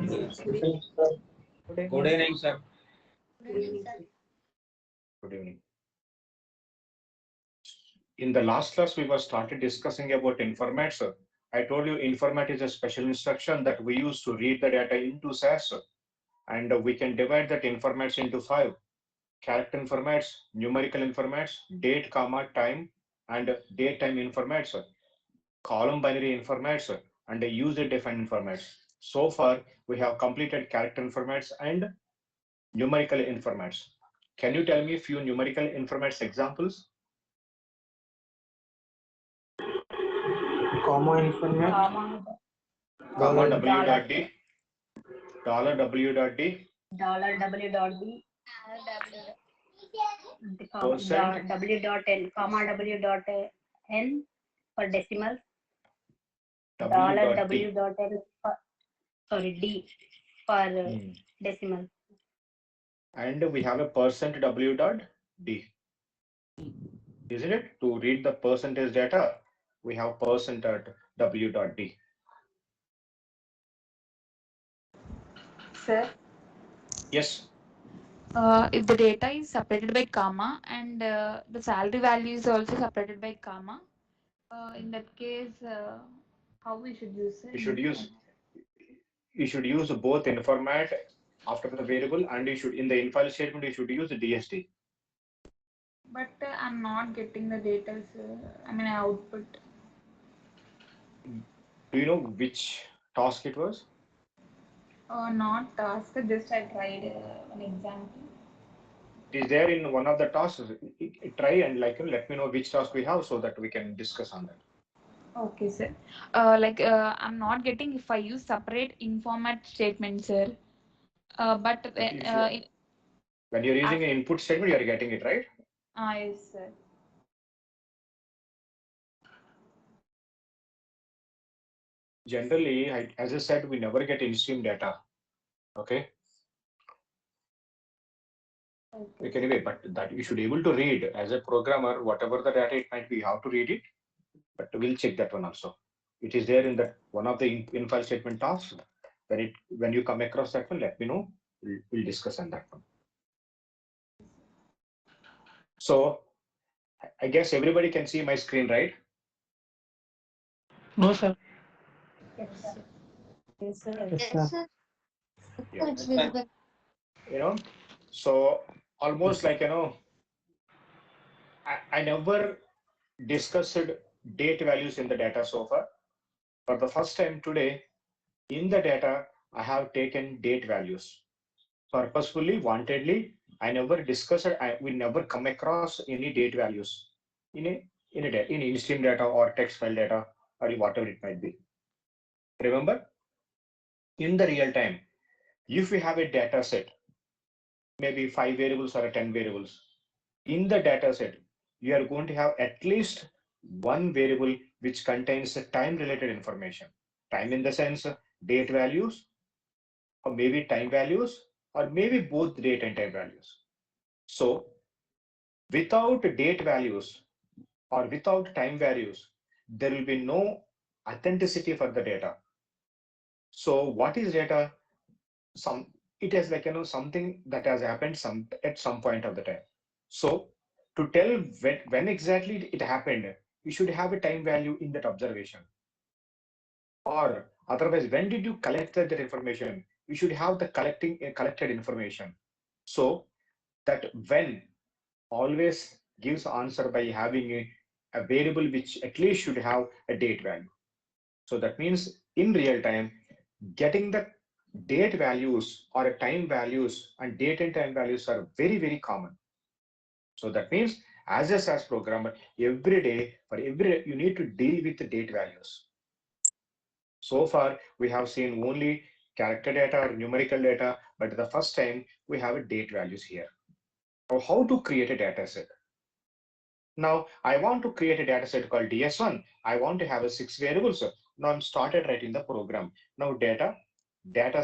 Good evening, sir. Good evening. In the last class, we were started discussing about informats. I told you informat is a special instruction that we use to read the data into SAS, and we can divide that informats into 5: character informats, numerical informats, date, comma, time, and date time informats, column binary informats, and user defined informats. So far, we have completed character informats and numerical informats. Can you tell me a few numerical informats examples? Comma informant. Comma W dot D, dollar W dot D, $W.D, percent, W dot N, comma W dot N for decimal, W dot W D. dot N for, sorry, D for decimal. And we have a percent W dot D. Isn't it? To read the percentage data, we have percent at W dot D. Sir, Yes. if the data is separated by comma and the salary value is also separated by comma, in that case, how we should use it? You should use both informat after the variable, and you should in the infile statement you should use DST. But I'm not getting the data, I mean output. Do you know which task it was? Not task, just I tried an example. It is there in one of the tasks. Try and let me know which task we have so that we can discuss on that. Okay, sir. I'm not getting if I use separate informat statement, sir. But When you're using an input statement, you're getting it, right? Yes, sir. Generally, as I said, we never get in-stream data. Okay. Okay, anyway, but that you should be able to read as a programmer, whatever the data it might be, you have to read it. But we'll check that one also. It is there in the one of the infile statement tasks. When you come across that one, let me know. We'll discuss on that one. So I guess everybody can see my screen, right? No, sir. Yes, sir. Yes, sir. Yes, sir. Yeah. So almost I never discussed date values in the data so far. For the first time today, in the data, I have taken date values. Purposefully, wantedly, I never discussed it. We never come across any date values in in-stream data or text file data or whatever it might be. Remember, in the real time, if we have a data set, maybe 5 variables or 10 variables, in the data set, you are going to have at least one variable which contains time related information. Time in the sense date values, or maybe time values, or maybe both date and time values. So without date values or without time values, there will be no authenticity for the data. So what is data? It is something that has happened at some point of the time. So to tell when exactly it happened, you should have a time value in that observation. Or otherwise, when did you collect that information? You should have the collected information. So that when always gives answer by having a variable which at least should have a date value. So that means in real time, getting the date values or time values and date and time values are very, very common. So that means as a SAS programmer, every day you need to deal with the date values. So far, we have seen only character data or numerical data, but the first time we have a date values here. Now, how to create a data set? Now, I want to create a data set called DS1. I want to have a 6 variables. Now, I'm started writing the program. Now, data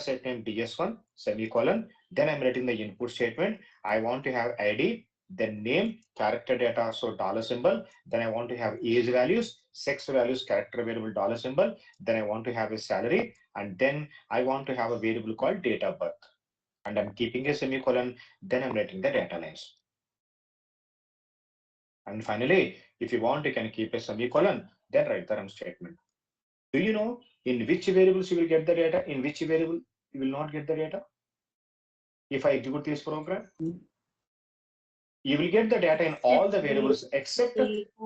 set name DS1, semicolon. Then I'm writing the input statement. I want to have ID, then name, character data, so dollar symbol. Then I want to have age values, sex values, character variable, dollar symbol. Then I want to have a salary, and then I want to have a variable called date of birth. And I'm keeping a semicolon, then I'm writing the data lines. And finally, if you want, you can keep a semicolon, then write the run statement. Do you know in which variables you will get the data, in which variable you will not get the data? If I execute this program, you will get the data in all the variables except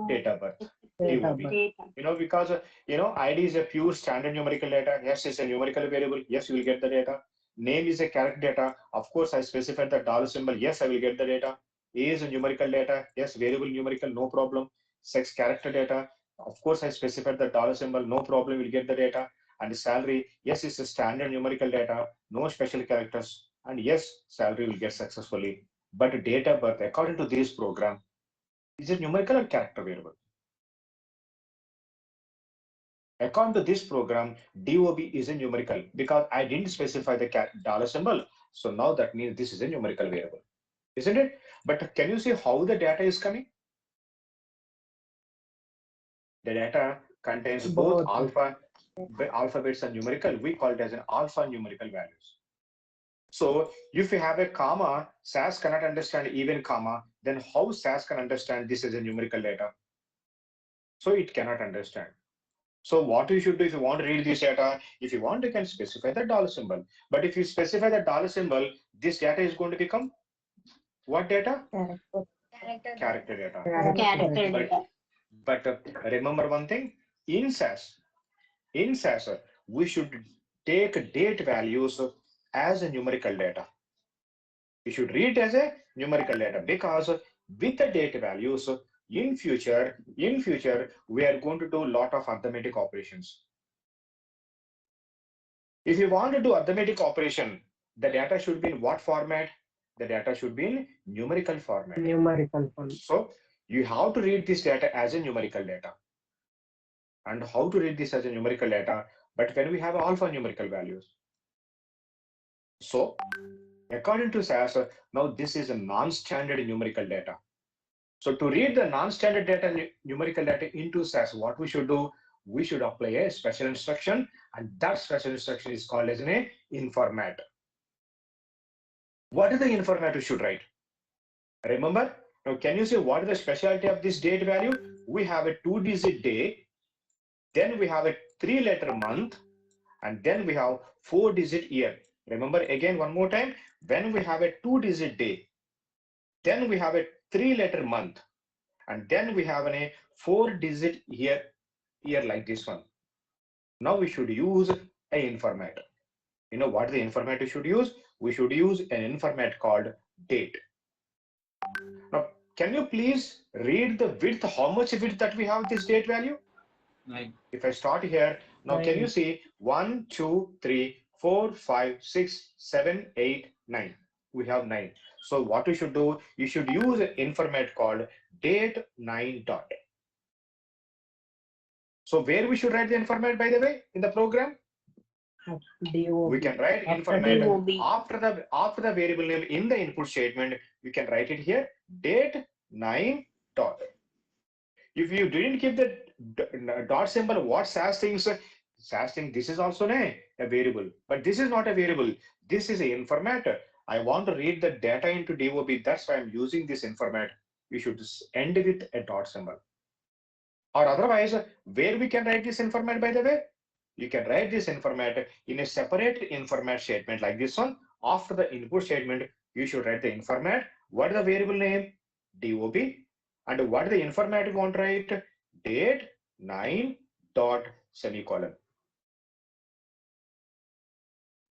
date of birth. Because ID is a pure standard numerical data. Yes, it's a numerical variable. Yes, you will get the data. Name is a character data. Of course, I specified the dollar symbol. Yes, I will get the data. A is a numerical data. Yes, variable numerical, no problem. Sex character data. Of course, I specified the dollar symbol. No problem, we'll get the data. And salary, yes, it's a standard numerical data. No special characters. And yes, salary will get successfully. But date of birth, according to this program, is it numerical or character variable? According to this program, DOB is a numerical because I didn't specify the dollar symbol. So now that means this is a numerical variable, isn't it? But can you see how the data is coming? The data contains both alphabets and numerical. We call it as an alphanumerical values. So if you have a comma, SAS cannot understand even comma, then how SAS can understand this is a numerical data? So it cannot understand. So what you should do if you want to read this data, if you want, you can specify the dollar symbol. But if you specify the dollar symbol, this data is going to become what data? Character data. But remember one thing, in SAS, we should take date values as a numerical data. We should read as a numerical data because with the date values, in future, we are going to do a lot of arithmetic operations. If you want to do arithmetic operation, the data should be in what format? The data should be in numerical format. So you have to read this data as a numerical data. And how to read this as a numerical data? But when we have alphanumerical values. So according to SAS, now this is a non-standard numerical data. So to read the non-standard data, numerical data into SAS, what we should do? We should apply a special instruction, and that special instruction is called as an informat. What is the informat we should write? Remember, now can you say what is the specialty of this date value? We have a 2-digit day, then we have a 3-letter month, and then we have 4-digit year. Remember again one more time, when we have a 2-digit day, then we have a 3-letter month, and then we have a 4-digit year like this one. Now we should use an informat. You know what the informat we should use? We should use an informat called date. Now, can you please read the width, how much width that we have this date value? 9. If I start here, now can you see 1, 2, 3, 4, 5, 6, 7, 8, 9. We have 9. So what you should do, you should use an informat called Day39. So where we should write the informat, by the way, in the program? We can write informat after the variable name in the input statement. We can write it here, Day9. If you didn't keep the dot symbol, what SAS thinks? SAS thinks this is also a variable, but this is not a variable. This is a informat. I want to read the data into DOB. That's why I'm using this informat. You should end with a dot symbol. Or otherwise, where we can write this informat, by the way? You can write this informat in a separate informat statement like this one. After the input statement, you should write the informat. What is the variable name? DOB. And what is the informat you want to write? Date 9 dot semicolon.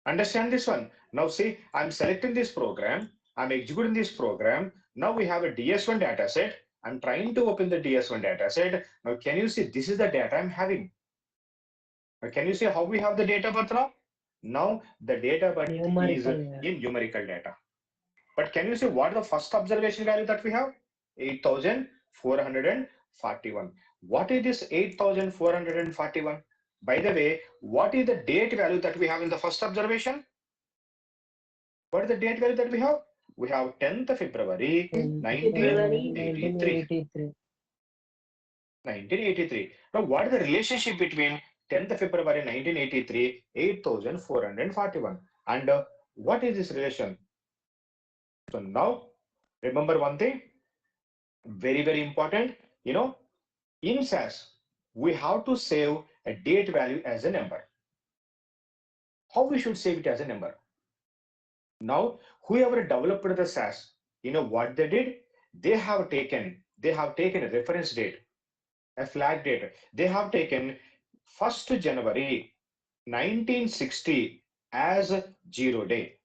Understand this one? Now see, I'm selecting this program. I'm executing this program. Now we have a DS1 data set. I'm trying to open the DS1 data set. Now can you see this is the data I'm having? Now, can you see how we have the data birth now? Now the data birth is in numerical data. But can you see what is the first observation value that we have? 8,441. What is this 8,441? By the way, what is the date value that we have in the first observation? What is the date value that we have? We have 10th February 1983. 1983. Now, what is the relationship between 10th February 1983, 8,441? And what is this relation? So now, remember one thing, very, very important, in SAS, we have to save a date value as a number. How we should save it as a number? Now, whoever developed the SAS, what they did? They have taken a reference date, a flag date. They have taken 1st January 1960 as a 0 day.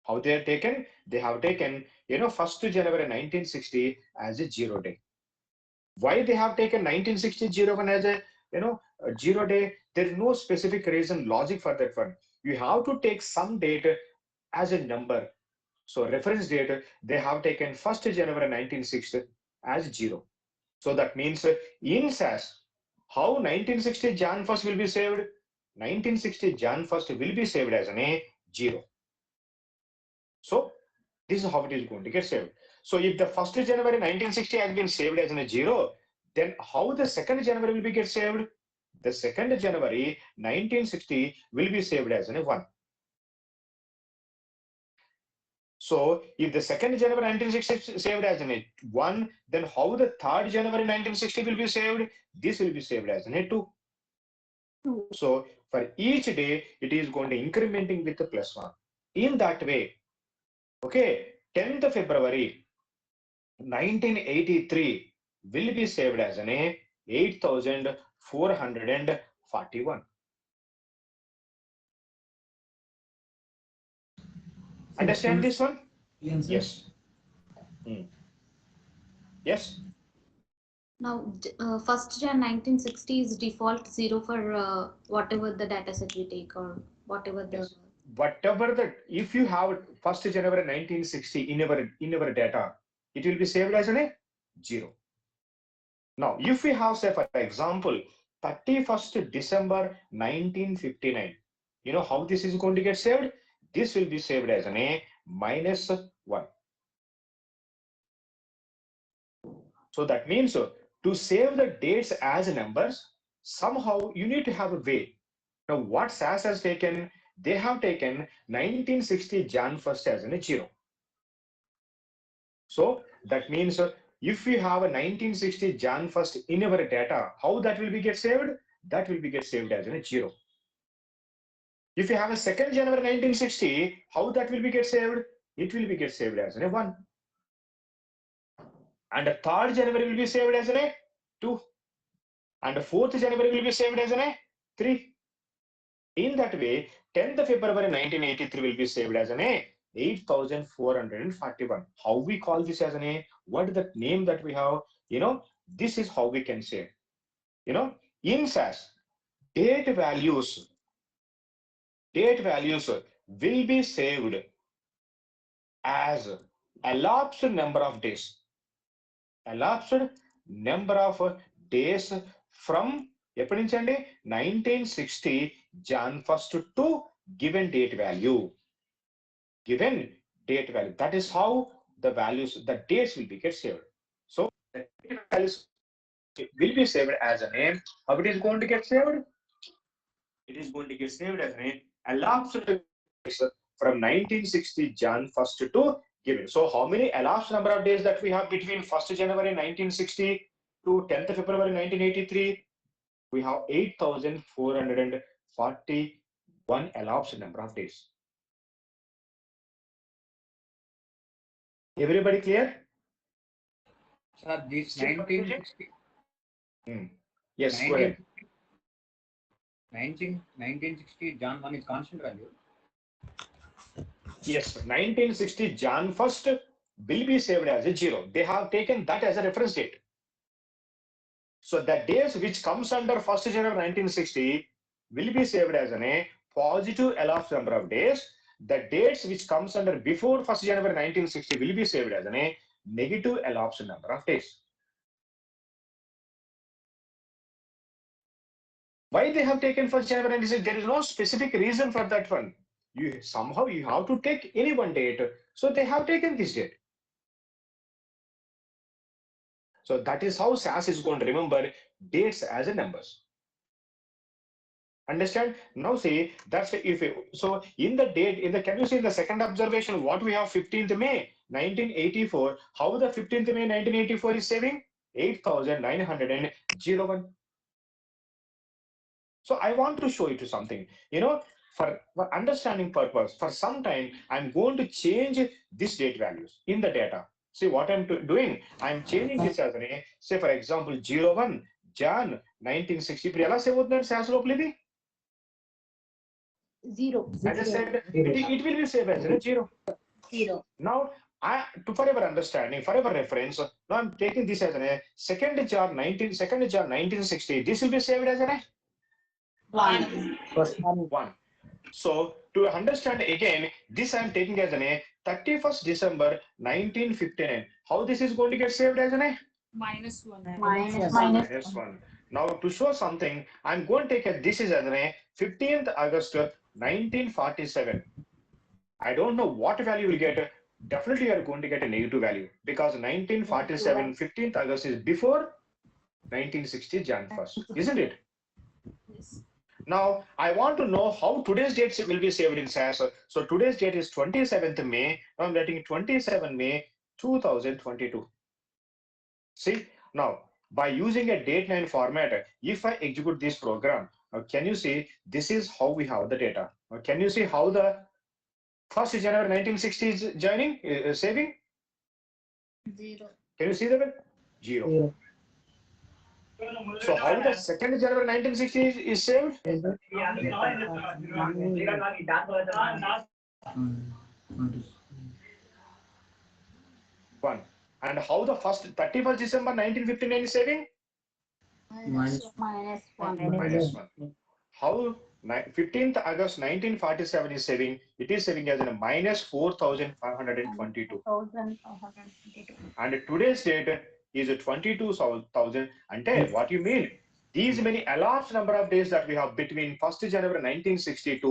How they have taken? They have taken, 1st January 1960 as a 0 day. Why they have taken 1960 01 as a, a 0 day? There is no specific reason, logic for that one. You have to take some date as a number. So reference date, they have taken 1st January 1960 as 0. So that means in SAS, how 1960 Jan 1st will be saved? 1960 Jan 1st will be saved as an A 0. So this is how it is going to get saved. So if the 1st January 1960 has been saved as a 0, then how the 2nd January will be get saved? The 2nd January 1960 will be saved as a 1. So if the 2nd January 1960 saved as an 1, then how the 3rd January 1960 will be saved? This will be saved as an 2. So for each day, it is going to incrementing with the +1. In that way, okay, 10th February 1983 will be saved as an 8,441. Understand this one? Yes. Yes. Now, 1st Jan 1960 is default 0 for whatever the data set we take or whatever the. Yes. Whatever the, if you have 1st January 1960 in our data, it will be saved as a 0. Now, if we have, say, for example, 31st December 1959, you know how this is going to get saved? This will be saved as an A -1. So that means to save the dates as numbers, somehow you need to have a way. Now, what SAS has taken? They have taken 1960 Jan 1st as a 0. So that means if we have a 1960 Jan 1st in our data, how that will be get saved? That will be get saved as a 0. If you have a 2nd January 1960, how that will be get saved? It will be get saved as a 1. And a 3rd January will be saved as a 2. And a 4th January will be saved as a 3. In that way, 10th February 1983 will be saved as an 8,441. How we call this as an A? What is the name that we have? This is how we can say. In SAS, date values will be saved as elapsed number of days. Elapsed number of days from ఎప్పటి నుంచి అండి 1960 Jan 1st to given date value. That is how the dates will be get saved. So the date values will be saved as a name. How it is going to get saved? It is going to get saved as a elapsed from 1960 Jan 1st to given. So how many elapsed number of days that we have between 1st January 1960 to 10th February 1983? We have 8,441 elapsed number of days. Everybody clear? Sir, this 1960. Yes, go ahead. 1960 Jan 1 is constant value. Yes, 1960 Jan 1st will be saved as a 0. They have taken that as a reference date. So the days which comes under 1st January 1960 will be saved as a positive elapsed number of days. The dates which comes under before 1st January 1960 will be saved as a negative elapsed number of days. Why they have taken 1st January 1960? There is no specific reason for that one. Somehow you have to take any one date. So they have taken this date. So that is how SAS is going to remember dates as a numbers. Understand? Now see, that's if so in the date, can you see in the second observation what we have 15th May 1984? How the 15th May 1984 is saving? 8,901. So I want to show you to something, for understanding purpose, for some time, I'm going to change this date values in the data. See what I'm doing? I'm changing this as an, say for example, 01 Jan 1960. ఎలా save అవుతుందండి శాస్త్రలోపల ఇది? Zero. As I said, it will be saved as a zero. Now, for our understanding, for our reference, now I'm taking this as a 2nd Jan 1960. This will be saved as a 1. So to understand again, this I'm taking as an 31st December 1959. How this is going to get saved as an a? -1. Minus 1. Now to show something, I'm going to take this is as an 15th August 1947. I don't know what value you will get. Definitely you are going to get a negative value because 1947 15th August is before 1960 Jan 1st, isn't it? Yes. Now I want to know how today's dates will be saved in SAS. So today's date is 27th May. Now I'm writing 27 May 2022. See, now by using a date9 format, if I execute this program, can you see this is how we have the data? Can you see how the 1st January 1960 is joining, saving? 0. Can you see that? 0. So how the 2nd January 1960 is saved? 1. And how the 31st December 1959 is saving? -1. How 15th August 1947 is saving? It is saving as a minus 4,522. And today's date is 22,000. And what you mean? These many elapsed number of days that we have between 1st January 1960 to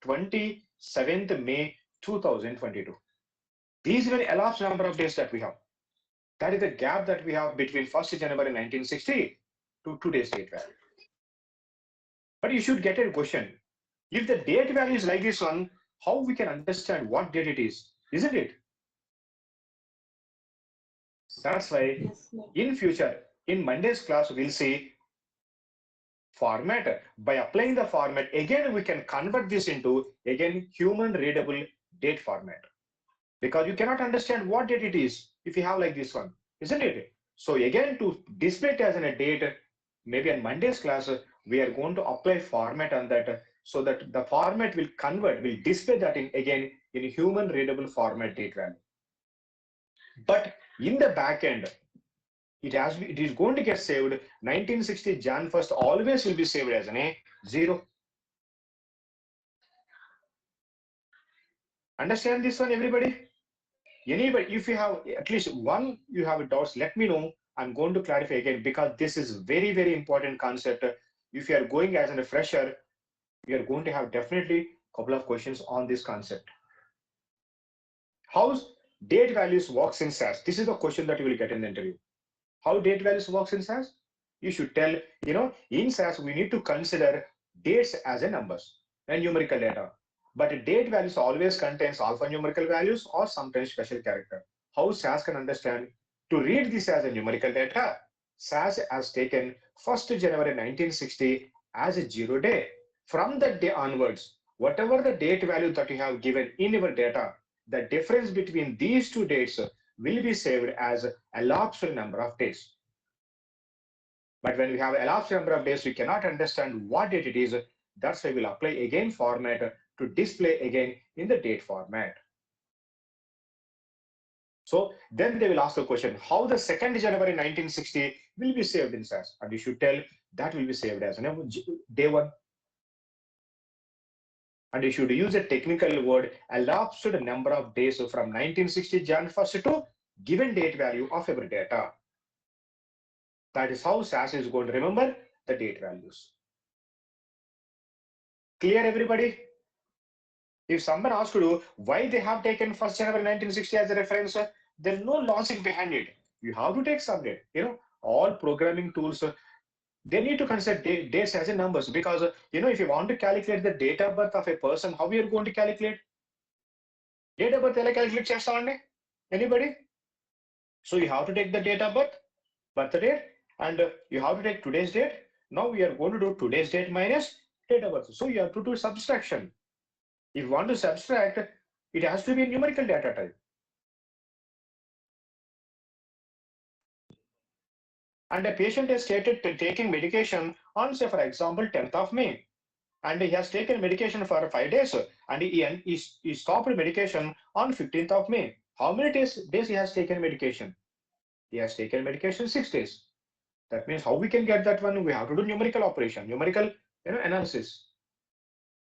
27th May 2022. These many elapsed number of days that we have. That is the gap that we have between 1st January 1960 to today's date value. But you should get a question. If the date value is like this one, how we can understand what date it is, isn't it? That's why in future, in Monday's class, we'll see format. By applying the format, again, we can convert this into, again, human readable date format. Because you cannot understand what date it is if you have like this one, isn't it? So again, to display it as a date, maybe in Monday's class, we are going to apply format on that so that the format will convert, will display that again in human readable format date value. But in the back end, it is going to get saved 1960 Jan 1st always will be saved as a 0. Understand this one, everybody? Anybody, if you have at least one, you have doubts, let me know. I'm going to clarify again because this is very, very important concept. If you are going as a fresher, you are going to have definitely a couple of questions on this concept. How date values works in SAS? This is the question that you will get in the interview. How date values works in SAS? You should tell, in SAS, we need to consider dates as a numbers and numerical data. But date values always contains alphanumerical values or sometimes special character. How SAS can understand to read this as a numerical data? SAS has taken 1st January 1960 as a 0 day. From that day onwards, whatever the date value that you have given in your data, the difference between these two dates will be saved as elapsed number of days. But when we have elapsed number of days, we cannot understand what date it is. That's why we'll apply again format to display again in the date format. So then they will ask the question, how the 2nd January 1960 will be saved in SAS? And you should tell that will be saved as day 1. And you should use a technical word, elapsed number of days from 1960 Jan 1st to given date value of every data. That is how SAS is going to remember the date values. Clear, everybody? If someone asks you why they have taken 1st January 1960 as a reference, there's no logic behind it. You have to take subdate. All programming tools, they need to consider dates as a numbers, because if you want to calculate the date of birth of a person, how we are going to calculate date of birth? Ela calculate chestandi? Anybody? So you have to take the date of birth date, and you have to take today's date. Now we are going to do today's date minus date of birth. So you have to do subtraction. If you want to subtract, it has to be numerical data type. And a patient is stated taking medication on, say, for example, 10th of May, and he has taken medication for 5 days, and he stopped medication on 15th of May. How many days he has taken medication? He has taken medication 6 days. That means how we can get that one? We have to do numerical operation, numerical analysis,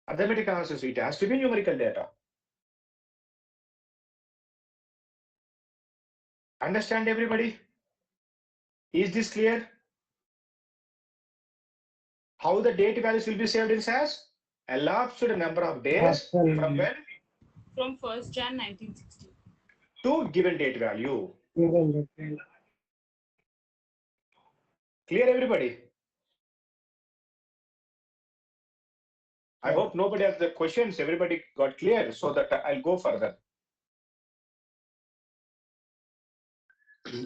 arithmetic analysis. It has to be numerical data. Understand, everybody? Is this clear? How the date values will be saved in SAS? Elapsed number of days from when? From 1st Jan 1960. To given date value. Clear, everybody? I hope nobody has the questions. Everybody got clear, so that I'll go further.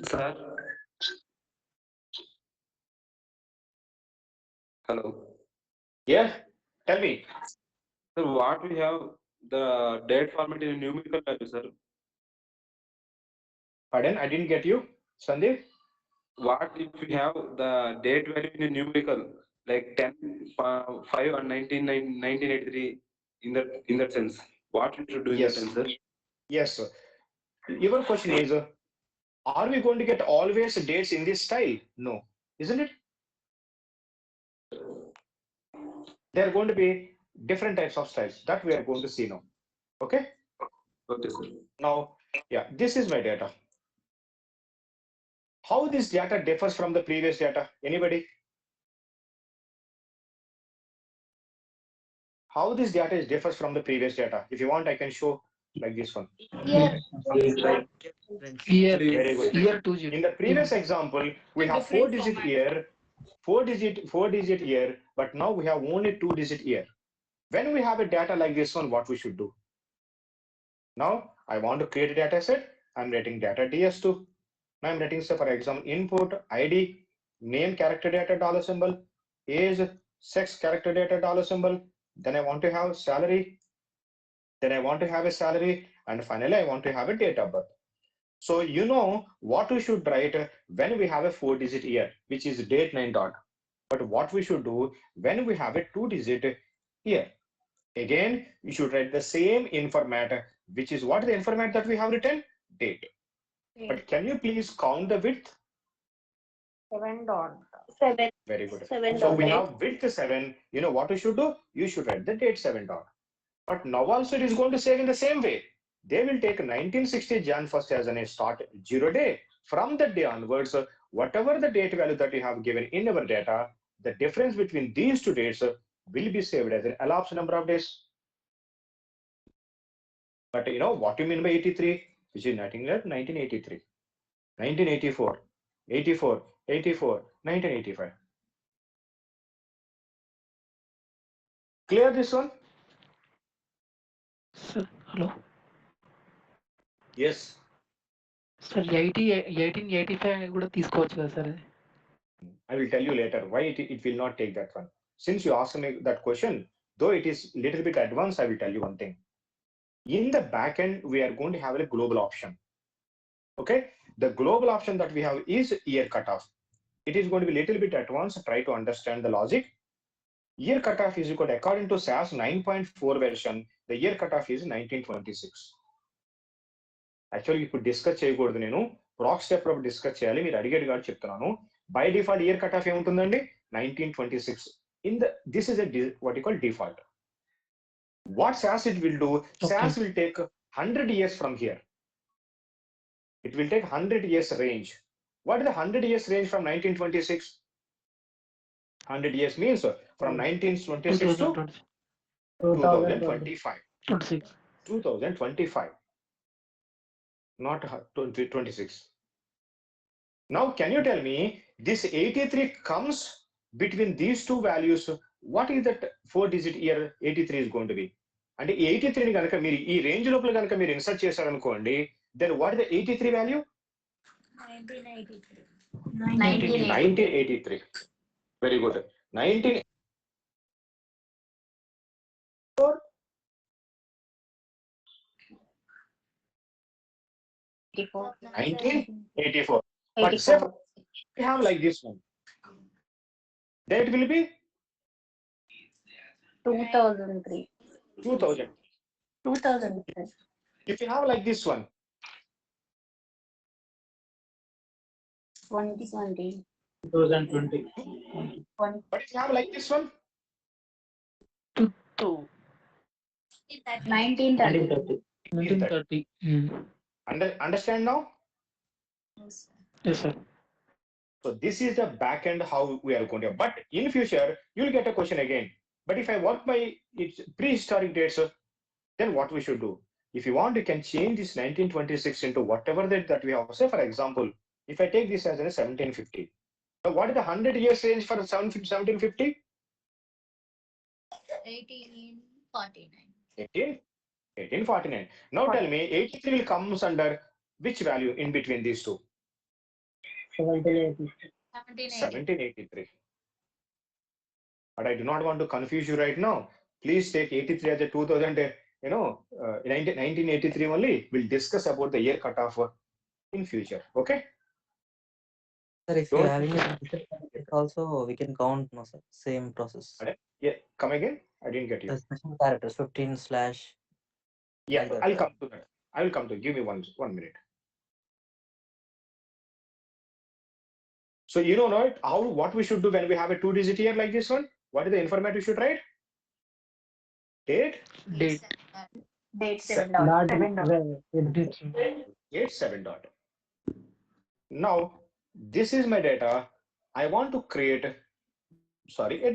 Sir. Hello. Yeah, tell me. Sir, what we have the date format in numerical value, sir? Pardon, I didn't get you, Sandeep. What if we have the date value in numerical, like 10, 5 and 1983 in that sense? What we should do in that Yes. sense, sir? Yes, sir. Your question is, are we going to get always dates in this style? No, isn't it? There are going to be different types of styles that we are going to see now. Okay. Okay, sir. Now, yeah, this is my data. How this data differs from the previous data? Anybody? How this data is differs from the previous data? If you want, I can show like this one. Yeah. Like, Year, Very good. year 2 In the previous example, we have Different 4-digit format. year, 4-digit year, but now we have only 2-digit year. When we have a data like this one, what we should do? Now I want to create a data set. I'm writing data DS2. Now I'm writing, say, for example, input ID, name character data dollar symbol, age, sex character data dollar symbol. Then I want to have salary. Then I want to have a salary, and finally I want to have a date of birth. So you know what we should write when we have a 4-digit year, which is date 9 dot. But what we should do when we have a 2-digit year? Again, we should write the same in format, which is what the in format that we have written? Date. But can you please count the width? 7 dot. Very good. 7 So dot. we have width 7. You know what you should do? You should write the date 7 dot. But now also it is going to save in the same way. They will take 1960 Jan 1st as a start 0 day. From that day onwards, whatever the date value that you have given in our data, the difference between these two dates will be saved as an elapsed number of days. But you know what you mean by 83, which is 1983, 1984, 84, 84, 1985. Clear this one? sir, hello. Yes. Sir, 1885 కూడా తీసుకోవచ్చు కదా sir? I will tell you later why it will not take that one. Since you asked me that question, though it is little bit advanced, I will tell you one thing. In the backend, we are going to have a global option. Okay, the global option that we have is year cutoff. It is going to be little bit advanced. Try to understand the logic. Year cutoff is equal, according to SAS 9.4 version, the year cutoff is 1926. యాక్చువల్గా ఇప్పుడు discuss చేయకూడదు, నేను ప్రాక్ step లో discuss చేయాలి, మీరు అడిగేది కాబట్టి చెప్తున్నాను. By default year cut off ఏముంటుందండి? 1926. In the this is what you call default. What SAS it will do? SAS will take 100 years from here. It will take 100 years range. What is the 100 years range from 1926? 100 years means from 1926 to 2025. 2025. Not 2026. Now, can you tell me this 83 comes between these two values? What is that 4-digit year 83 is going to be? And 83 కనుక మీరు ఈ range లోపల కనుక మీరు insert చేశారనుకోండి, then what is the 83 value? 1983. Very good. 1984. 1984. But say we have like this one. Then it will be 2003. 2000. 2003. If you have like this one, 2020. 2020. but if you have like this one, 1930. 1930. understand now? Yes, sir. So this is the back end how we are going to. But in future, you'll get a question again. But if I work by its prehistoric dates, then what we should do? If you want, you can change this 1926 into whatever that we have. Say, for example, if I take this as a 1750, now what is the 100 years range for 1750? 1849. Now tell me, 83 will comes under which value in between these two? 1783. But I do not want to confuse you right now. Please take 83 as a 2000, 1983 only. We'll discuss about the year cutoff in future. Okay? Sir, if Don't- you're having a special character also, we can count, no, sir. Same process. Yeah, come again. I didn't get you. The special characters, 15 slash. Yeah, like that, I'll sir. come to that. I will come to. Give me one minute. So you know, right? What we should do when we have a 2-digit year like this one? What is the information we should write? Date. Date. Date Se- 7 dot. 7 dot. Date 7 dot. Now, this is my data. I want to create, a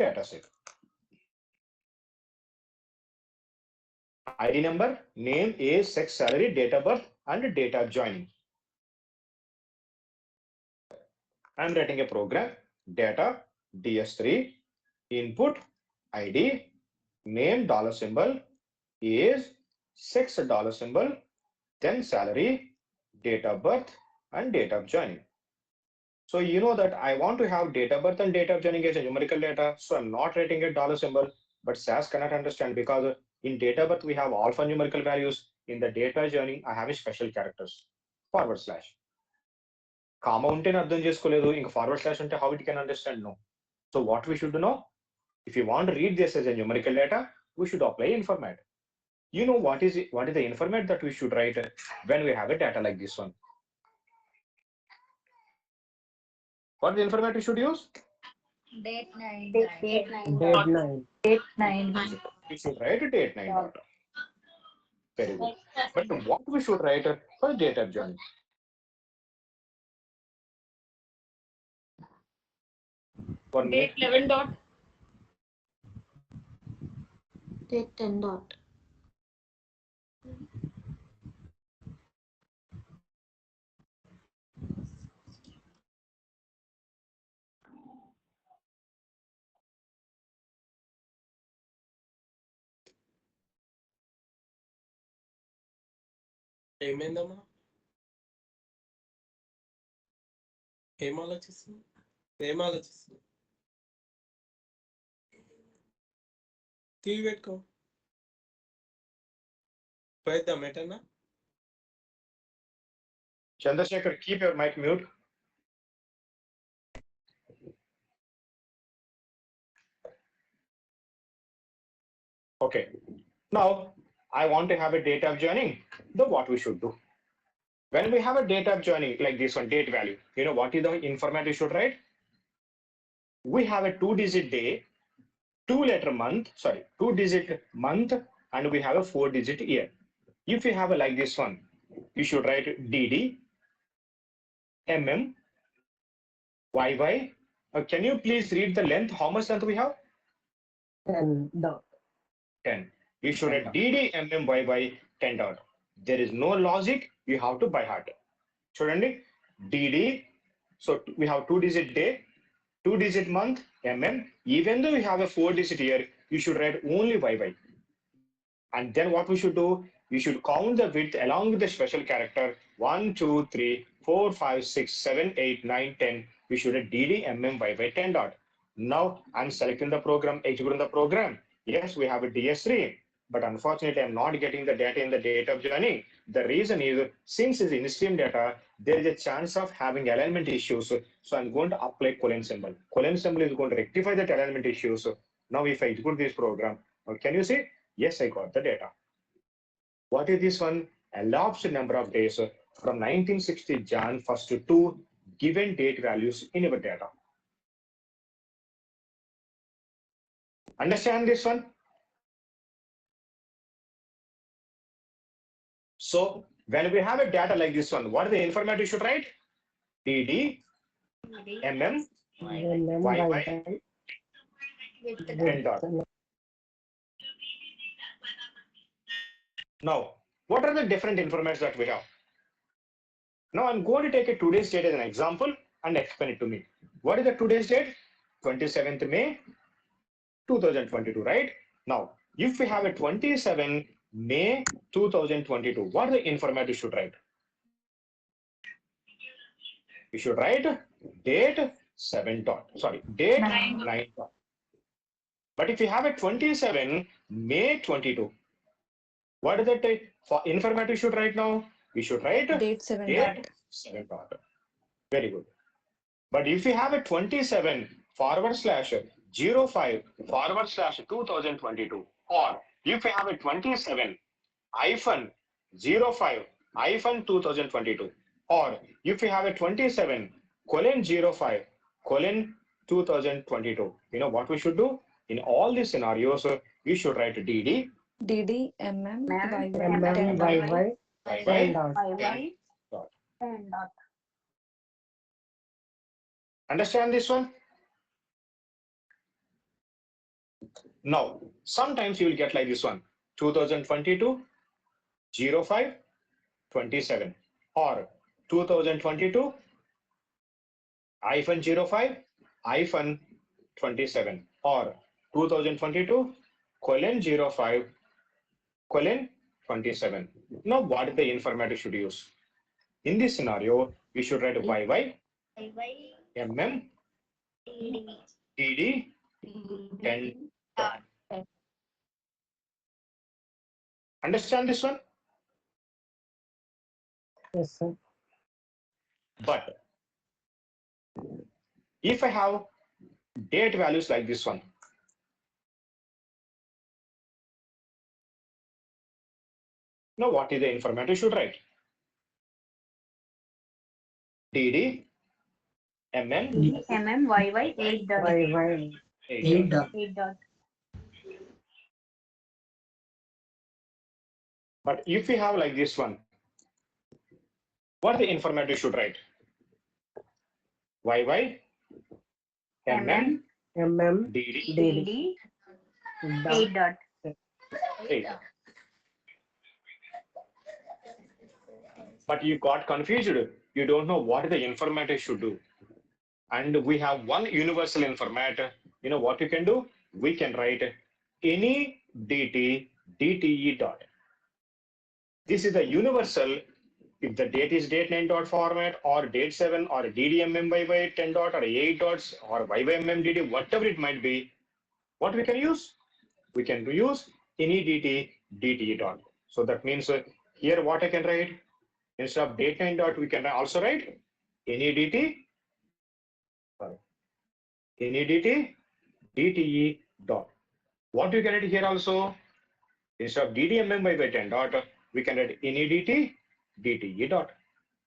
data set. ID number, name, age, sex, salary, date of birth, and date of joining. I'm writing a program, data, DS3, input, ID, name, $symbol, age, sex, $symbol, then salary, date of birth, and date of joining. So you know that I want to have date of birth and date of joining as a numerical data. So I'm not writing a $symbol, but SAS cannot understand because in date of birth we have alphanumerical values. In the data joining, I have a special characters, /. Comma unte అర్థం చేసుకోలేదు ఇంకా forward slash ఉంటే how it can understand? No. So what we should know? If you want to read this as a numerical data, we should apply informat. You know what is the informat that we should write when we have a data like this one? What is the informat we should use? Date 9. We should write Day39 dot. Very good. But what we should write for date of joining? For Date 11 dot. Date 10 dot. ఏమైందమ్మా ఏం ఆలోచిస్తుంది TV పెట్టుకో పోయిద్దాం ఎటన్నా Chandrasekhar, keep your mic mute. Okay. Now I want to have a date of joining. Then what we should do? When we have a date of joining like this one, date value, you know what is the informat we should write? We have a 2-digit day, 2-digit month, and we have a 4-digit year. If you have a like this one, you should write DD, MM, YY. Can you please read the length? How much length we have? 10. You should write DD, MM, YY, 10 dot. There is no logic. You have to by heart. Chudandi, DD So we have 2-digit day, 2-digit month, Even though you have a 4-digit year, you should write only YY. And then what we should do, we should count the width along with the special character 1, 2, 3, 4, 5, 6, 7, 8, 9, 10. We should write DD YY 10 dot. Now I'm selecting the program, executing the program. Yes, we have a DS3, but unfortunately I'm not getting the data in the date of joining. The reason is, since it's in-stream data, there is a chance of having alignment issues. So I'm going to apply colon symbol. Colon symbol is going to rectify that alignment issues. Now if I execute this program, now can you see? Yes, I got the data. What is this one? Elapsed number of days from 1960 Jan 1st to given date values in your data. Understand this one? So when we have a data like this one, what is the information you should write? DD, YY, and dot. Now, what are the different information that we have? Now I'm going to take a today's date as an example and explain it to me. What is the today's date? 27th May 2022, right? Now, if we have a 27 May 2022, what are the information you should write? You should write date 7 dot, sorry, date 9 dot. But if you have a 27 May 22, what is the for information you should write now? We should write Date 7 date 7 dot. Very good. But if you have a 27 forward slash 05 forward slash 2022, or if you have a 27 hyphen 05 hyphen 2022, or if you have a 27 colon 05 colon 2022, you know what we should do? In all these scenarios, you should write DD, DD YY 10 dot. Understand this one? Now, sometimes you will get like this one, 2022, 05, 27, or 2022, hyphen 05, hyphen 27, or 2022, colon 05, colon 27. Now, what is the information should use? In this scenario, we should write YY, DD, 10. Understand this one? Yes, sir. But if I have date values like this one, now what is the information you should write? DD, YY 8 dot. 8 dot. 8 dot. But if we have like this one, what the information you should write? YY, DD, DD 8 dot. 8. But you got confused. You don't know what the information should do. And we have one universal information. You know what you can do? We can write any DT, DTE dot. This is the universal. If the date is date 9 dot format, or date 7, or DDMM by 10 dot, or 8 dots, or YYMM DD, whatever it might be, what we can use? We can use any DT, DTE dot. So that means here what I can write? Instead of date 9 dot, we can also write any DT, any DT, DTE dot. What you can write here also? Instead of DDMM by 10 dot, we can write any DT, DTE dot.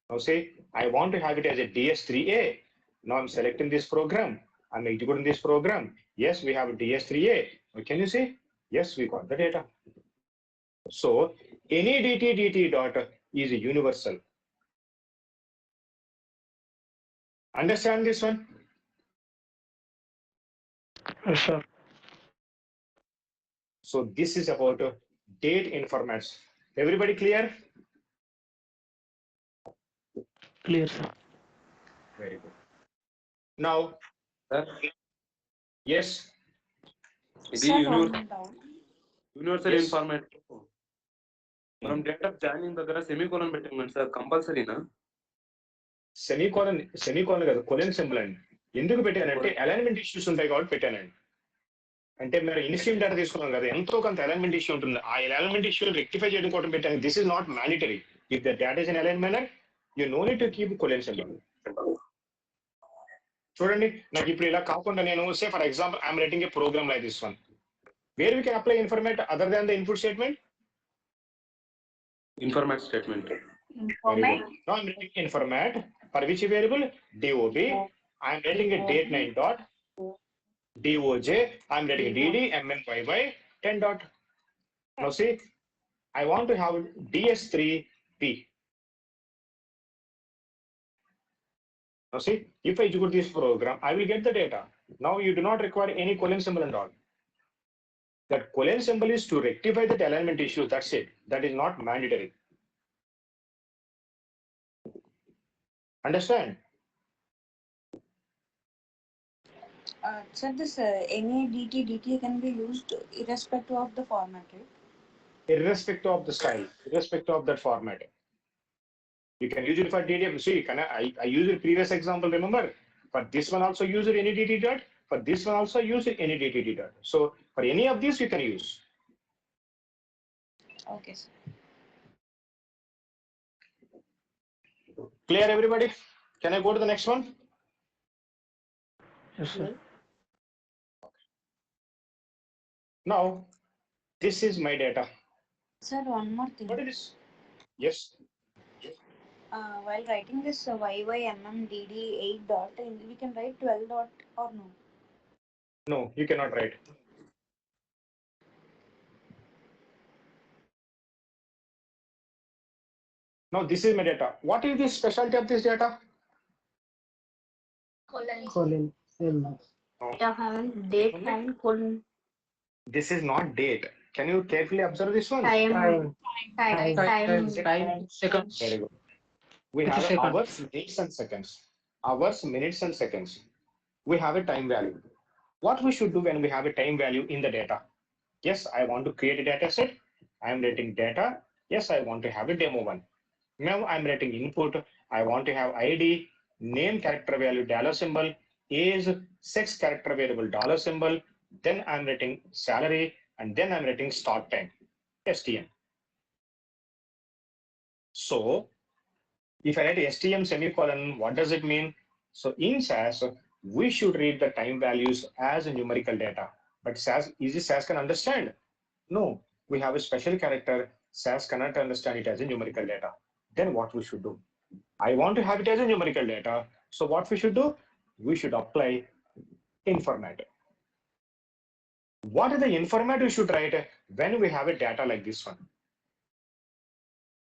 Now say, I want to have it as a DS3A. Now I'm selecting this program. I'm executing this program. Yes, we have a DS3A. Can you see? Yes, we got the data. So any DT, DT dot is universal. Understand this one? Yes, sir. So this is about date informats. Everybody clear? Clear, sir. Very good. Now, Sir, yes, ఇది Sir, universal yes. ఇన్ఫార్మేట్ మనం date of joining దగ్గర semicolon పెట్టాం కదా sir, కంపల్సరీనా? Semicolon కాదు, కొలెన్ symbol అండి. ఎందుకు పెట్టానంటే alignment issues ఉంటాయి కాబట్టి పెట్టానండి. అంటే మీరు ఇనిషియల్ డేటా తీసుకున్నాం కదా, ఎంతో కొంత అలైన్మెంట్ ఇష్యూ ఉంటుంది. ఆ అలైన్మెంట్ ఇష్యూ రెక్టిఫై చేయడం కోసం పెట్టాను. This is not mandatory. If the data is in align manner, you no need to keep colon symbol. చూడండి, నాకు ఇప్పుడు ఇలా కాకుండా నేను say for example I'm writing a program like this one, where we can apply informate other than the input statement. Informate statement. Informate. Now I'm writing informat for which variable? DOB. I'm writing a date9 dot DOJ. I'm writing DD MNYY 10 dot. Now see, I want to have DS3P. Now see, if I execute this program, I will get the data. Now you do not require any colon symbol and all. That colon symbol is to rectify that alignment issue. That's it. That is not mandatory. Understand? Sir, this NADT can be used irrespective of the format, right? Irrespective of the style, irrespective of that format. You can use it for DDM. See, I used the previous example, remember? For this one also use it any DT dot. For this one also use it any DT dot. So for any of these you can use. Okay, sir. Clear everybody? Can I go to the next one? Yes, sir. Now, this is my data. Sir, one more thing. What is this? Yes. While writing this YYMMDD 8 dot, we can write 12 dot or no? No, you cannot write. Now this is my data. What is the specialty of this data? Colon. Date, time, colon. This is not date. Can you carefully observe this one? Time. Seconds. Very good. We have hours, minutes, and seconds. Hours, minutes, and seconds. We have a time value. What we should do when we have a time value in the data? Yes, I want to create a data set. I am writing data. Yes, I want to have a demo one. Now I'm writing input. I want to have ID, name character value dollar symbol, age, sex character variable dollar symbol. Then I'm writing salary, and then I'm writing start time, STM. So if I write STM semicolon, what does it mean? So in SAS, we should read the time values as numerical data. But SAS, easy SAS can understand? No, we have a special character. SAS cannot understand it as a numerical data. Then what we should do? I want to have it as a numerical data. So what we should do? We should apply informat. What is the informat we should write when we have a data like this one?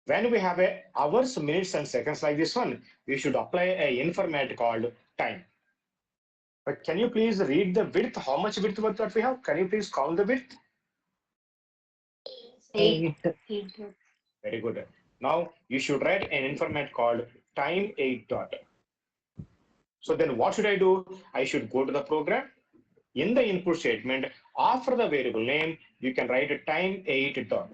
When we have a hours, minutes, and seconds like this one, we should apply a informat called time. But can you please read the width? How much width that we have? Can you please count the width? 8. Very good. Now you should write an informat called time 8 dot. So then what should I do? I should go to the program. In the input statement, after the variable name, you can write a time 8 dot.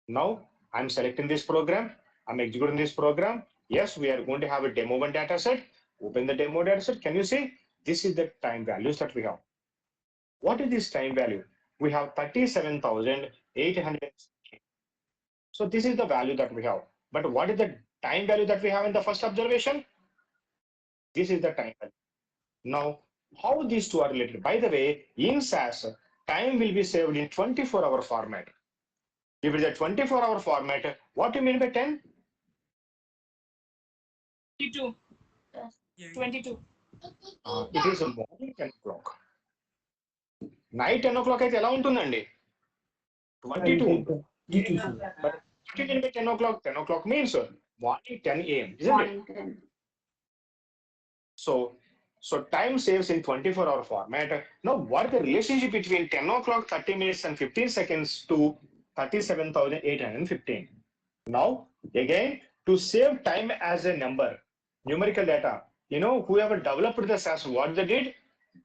Now I'm selecting this program. I'm executing this program. Yes, we are going to have a demo one data set. Open the demo data set. Can you see? This is the time values that we have. What is this time value? We have 37,800. So this is the value that we have. But what is the time value that we have in the first observation? This is the time value. Now, how these two are related? By the way, in SAS, time will be saved in 24-hour format. If it is a 24-hour format, what do you mean by 10? 22. 22. It is a morning 10 o'clock. Night 10 o'clock అయితే ఎలా ఉంటుందండి? 22. But what do you mean by 10 o'clock? 10 o'clock means morning 10 a.m. Isn't it? So time saves in 24-hour format. Now, what is the relationship between 10 o'clock, 30 minutes, and 15 seconds to 37,815? Now, again, to save time as a number, numerical data, You know, whoever developed the SAS, what they did,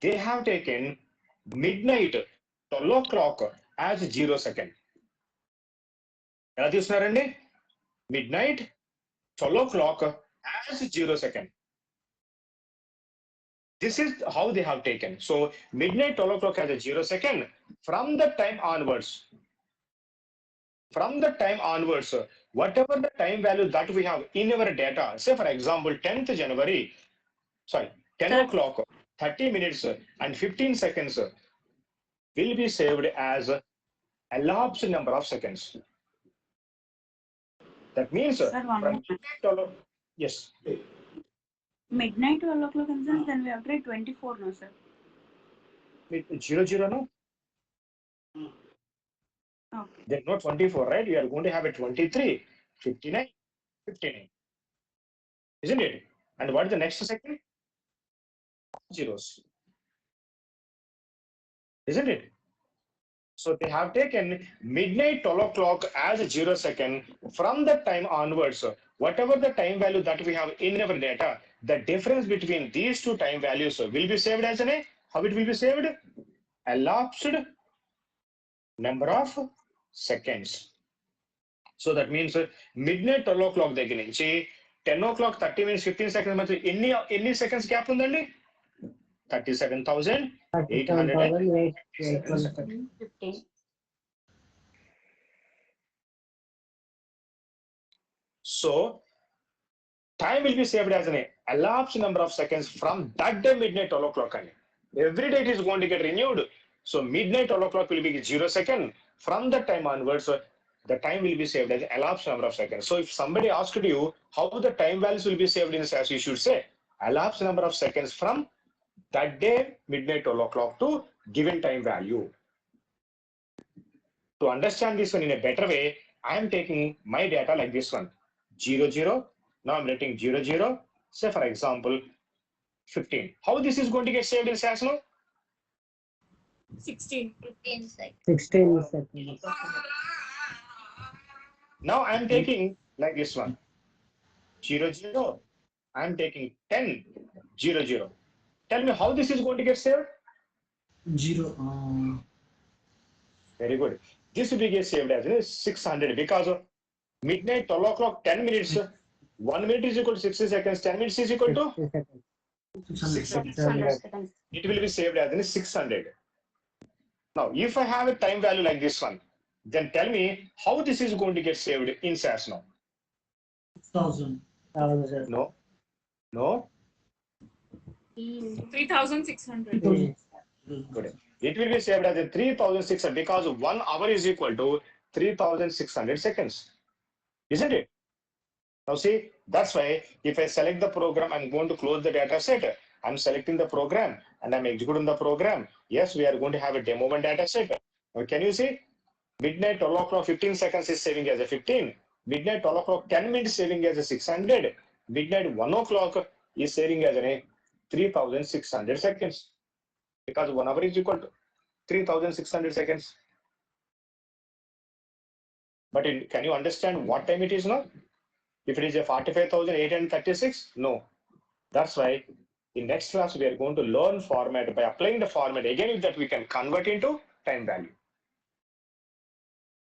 they have taken midnight 12 o'clock as 0 second. ఎలా తీసుకున్నారండి? Midnight 12 o'clock as 0 second. This is how they have taken. So midnight 12 o'clock as a 0 second. From the time onwards, whatever the time value that we have in our data, say for example 10th January, sorry, 10 o'clock 30 minutes and 15 seconds will be saved as elapsed number of seconds. That means Sir, one from more. midnight 12, yes, Midnight 12 o'clock in the sense, then we have tried 24 no, sir. 00 no, Okay. then not 24, right? We are going to have a 23, 59, 59, isn't it? And what is the next second? Zeros, isn't it? So they have taken midnight 12 o'clock as a 0 second. From that time onwards, whatever the time value that we have in our data, the difference between these two time values will be saved as a, how it will be saved? Elapsed number of seconds. So that means midnight 12 o'clock దగ్గర నుంచి 10 o'clock 30 minutes 15 seconds మధ్య ఎన్ని seconds gap ఉందండి? 37,800. So time will be saved as an elapsed number of seconds from that day midnight 12 o'clock. Every day it is going to get renewed. So midnight 12 o'clock will be 0 second. From that time onwards, the time will be saved as elapsed number of seconds. So if somebody asked you how the time values will be saved in SAS, you should say elapsed number of seconds from that day midnight 12 o'clock to given time value. To understand this one in a better way, I am taking my data like this one, 00. Now I'm writing 00. Say for example, 15. How this is going to get saved in SAS now? 15 seconds. 16 seconds. Now I'm taking like this one, 00. I'm taking 10, 00. Tell me how this is going to get saved? 0. Very good. This will get saved as 600 because of midnight 12 o'clock 10 minutes. 1 minute is equal to 60 seconds. 10 minutes is equal to 600 seconds. It will be saved as 600. Now, if I have a time value like this one, then tell me how this is going to get saved in SAS now. 6,000. No, no. 3,600. Good. It will be saved as 3,600 because 1 hour is equal to 3,600 seconds, isn't it? Now see, that's why if I select the program, I'm going to close the data set. I'm selecting the program and I'm executing the program. Yes, we are going to have a demo one data set. Now, can you see? Midnight 12 o'clock 15 seconds is saving as a 15. Midnight 12 o'clock 10 minutes saving as a 600. Midnight 1 o'clock is saving as a 3,600 seconds. Because 1 hour is equal to 3,600 seconds. But can you understand what time it is now? If it is a 45,836, no. That's why in next class we are going to learn format. By applying the format again, if that we can convert into time value.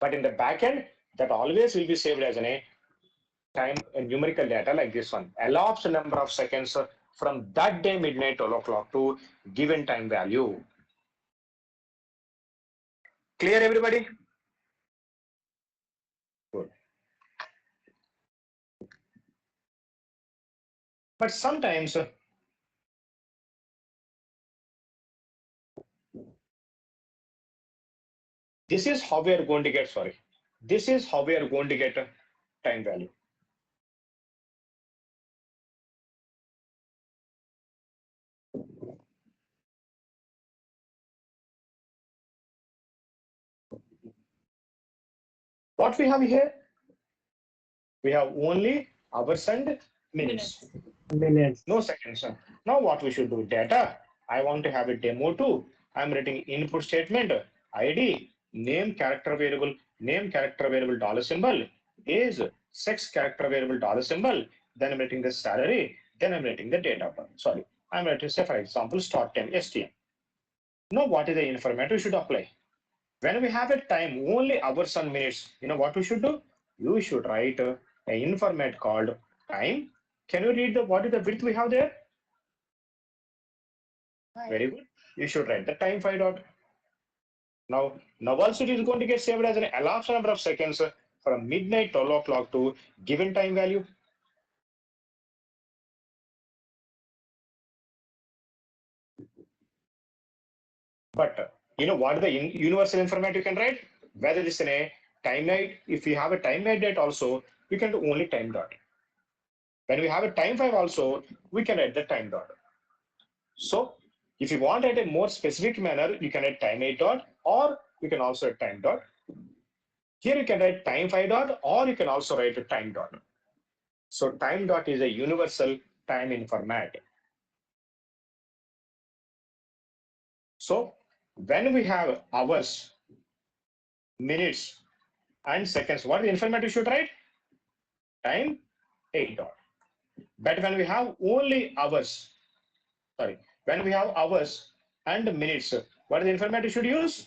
But in the back end, that always will be saved as a time and numerical data like this one. Elapsed number of seconds from that day midnight 12 o'clock to given time value. Clear, everybody? Good. But sometimes this is how we are going to get, this is how we are going to get a time value. What we have here? We have only hours and minutes. No seconds. Now what we should do? Data. I want to have a demo too. I'm writing input statement, ID, name character variable dollar symbol, age, sex character variable dollar symbol. Then I'm writing the salary. Then I'm writing the date of birth. Sorry, I'm writing, say for example, start time STM. Now what is the information we should apply? When we have a time only hours and minutes, you know what we should do? You should write a information called time. Can you read the what is the width we have there? Very good. You should write the time 5 dot. Now also it is going to get saved as an elapsed number of seconds from midnight 12 o'clock to given time value. But you know what is the universal information you can write? Whether it's in a time night, if we have a time night date also, we can do only time dot. When we have a time 5 also, we can write the time dot. So if you want at a more specific manner, you can write time 8 dot, or you can also write time dot. Here you can write time 5 dot, or you can also write a time dot. So time dot is a universal time information. So when we have hours, minutes, and seconds, what is the information you should write? Time 8 dot. But when we have only hours, when we have hours and minutes, what is the information you should use?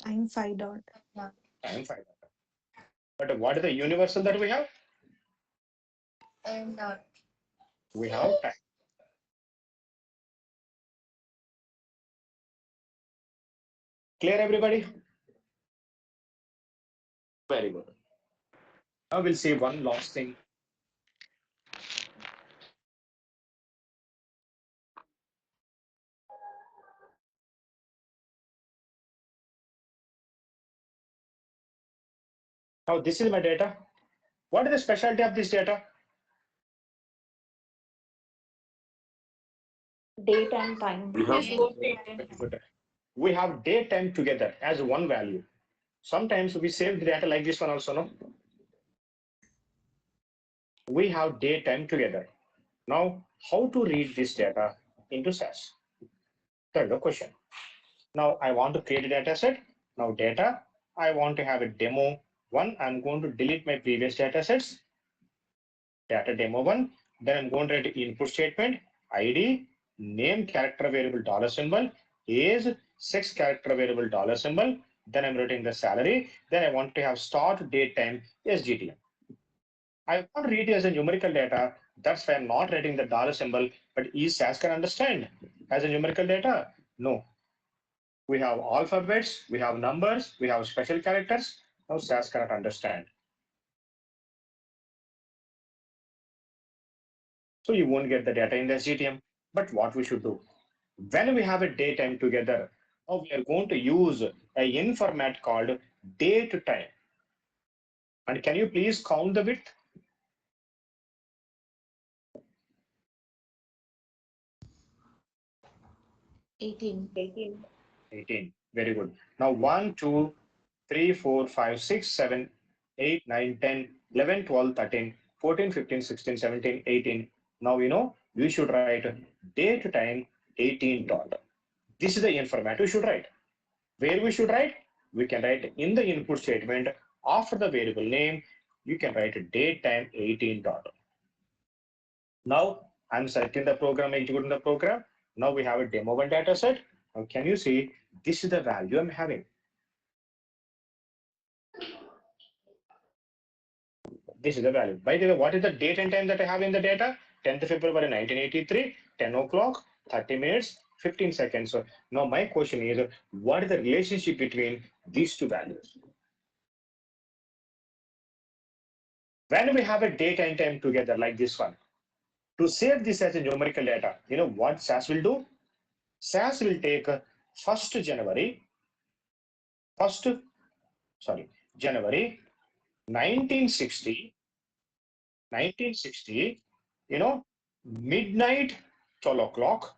Time 5 dot. Time 5 dot. But what is the universal that we have? Time dot. We have time. Clear, everybody? Very good. Now we'll see one last thing. Now this is my data. What is the specialty of this data? Date and time. We have We have date time together as one value. Sometimes we save the data like this one also, no? We have date time together. Now, how to read this data into SAS? Third question. Now I want to create a data set. Now data, I want to have a demo one. I'm going to delete my previous data sets. Data demo one. Then I'm going to write input statement, ID, name character variable dollar symbol, age, sex character variable dollar symbol. Then I'm writing the salary. Then I want to have start date time SGTM. I want to read it as a numerical data. That's why I'm not writing the dollar symbol, but is SAS can understand as a numerical data? No. We have alphabets, we have numbers, we have special characters. Now SAS cannot understand. So you won't get the data in the SGTM. But what we should do? When we have a daytime together, now we are going to use a format called date time. And can you please count the width? 18. 18. Very good. Now 1, 2, 3, 4, 5, 6, 7, 8, 9, 10, 11, 12, 13, 14, 15, 16, 17, 18. Now you know we should write date time 18 dot. This is the information we should write. Where we should write? We can write in the input statement after the variable name. You can write date time 18 dot. Now I'm selecting the program, executing the program. Now we have a demo one data set. Now can you see this is the value I'm having? This is the value. By the way, what is the date and time that I have in the data? 10th February 1983, 10 o'clock, 30 minutes, 15 seconds. So now my question is, what is the relationship between these two values? When we have a date and time together like this one, to save this as a numerical data, you know what SAS will do? SAS will take 1st January, January 1960, you know, midnight 12 o'clock,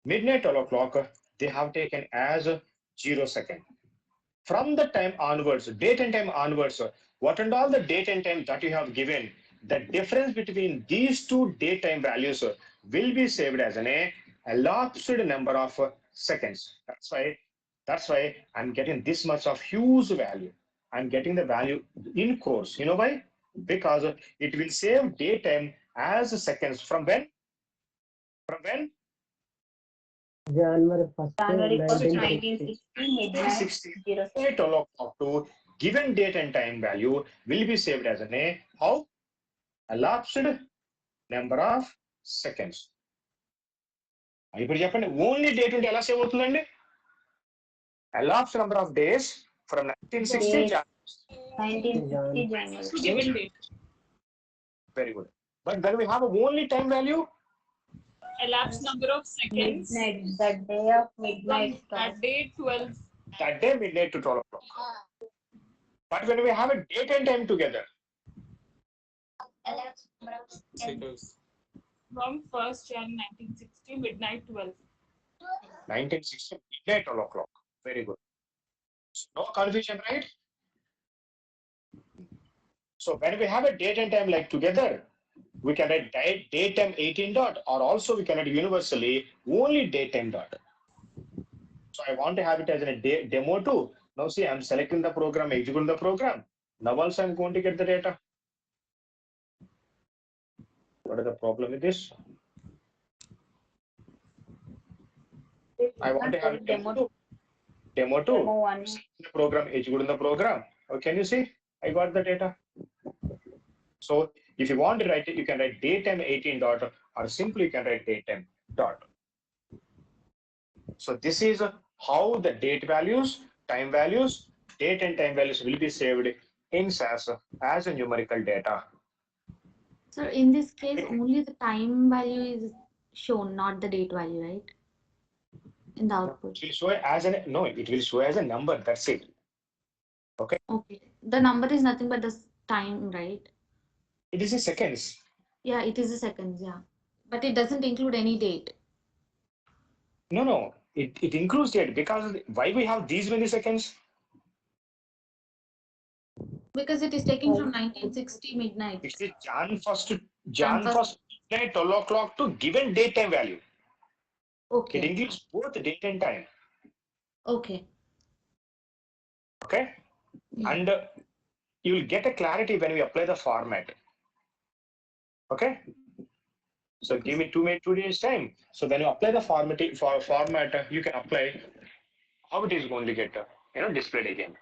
midnight 12 o'clock, they have taken as 0 second. From the time onwards, date and time onwards, what and all the date and time that you have given, the difference between these two date time values will be saved as an elapsed number of seconds. That's why I'm getting this much of huge value. I'm getting the value in course. You know why? Because it will save date time as seconds. From when? From when? January 1st, January 1st, 1960. 1960, midnight 60 0. by 12 o'clock to given date and time value will be saved as an a how elapsed number of seconds. ఇప్పుడు చెప్పండి only date ఉంటే ఎలా save అవుతుందండి elapsed number of days from 1960 Date. January. 1960 January. Given date. Very good. But when we have a only time value, Elapsed number of seconds. Midnight. The day of midnight. From that day 12. that day midnight to 12 o'clock. But when we have a date and time together, Seconds. From 1st Jan 1960 midnight 12. 1960 midnight 12 o'clock. Very good. No confusion, right? So when we have a date and time like together, we can write date time 18 dot, or also we can write universally only date time dot. So I want to have it as a demo too. Now see, I'm selecting the program, executing the program. Now also I'm going to get the data. What is the problem with this? I want to have a demo too. Demo two. Demo 1. The program, executing the program. Oh, can you see? I got the data. So if you want to write it, you can write datetime 18 dot, or simply you can write datetime dot. So this is how the date values, time values, date and time values will be saved in SAS as a numerical data. So in this case, only the time value is shown, not the date value, right? In the output. It will show as an no, it will show as a number. That's it. Okay. Okay. The number is nothing but the time, right? It is in seconds. Yeah, it is a seconds, yeah. But it doesn't include any date. No. It includes date because why we have these many seconds? Because it is taken from 1960 midnight. It is Jan 1st midnight 12 o'clock to given date time value. Okay. It includes both date and time. Okay. Okay. Yeah. And you will get a clarity when we apply the format. Okay. So give me 2 days time. So when you apply the format, you can apply how it is going to get displayed again.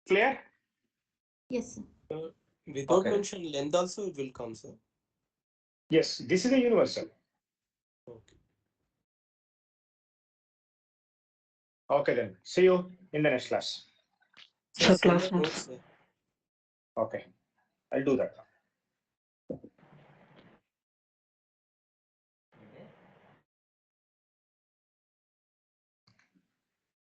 Clear? Yes, sir. Without Okay. mention length also it will come, sir. Yes, this is a universal. Okay. Okay then. See you in the next class. Sir, send the notes, sir. Okay. I'll do that.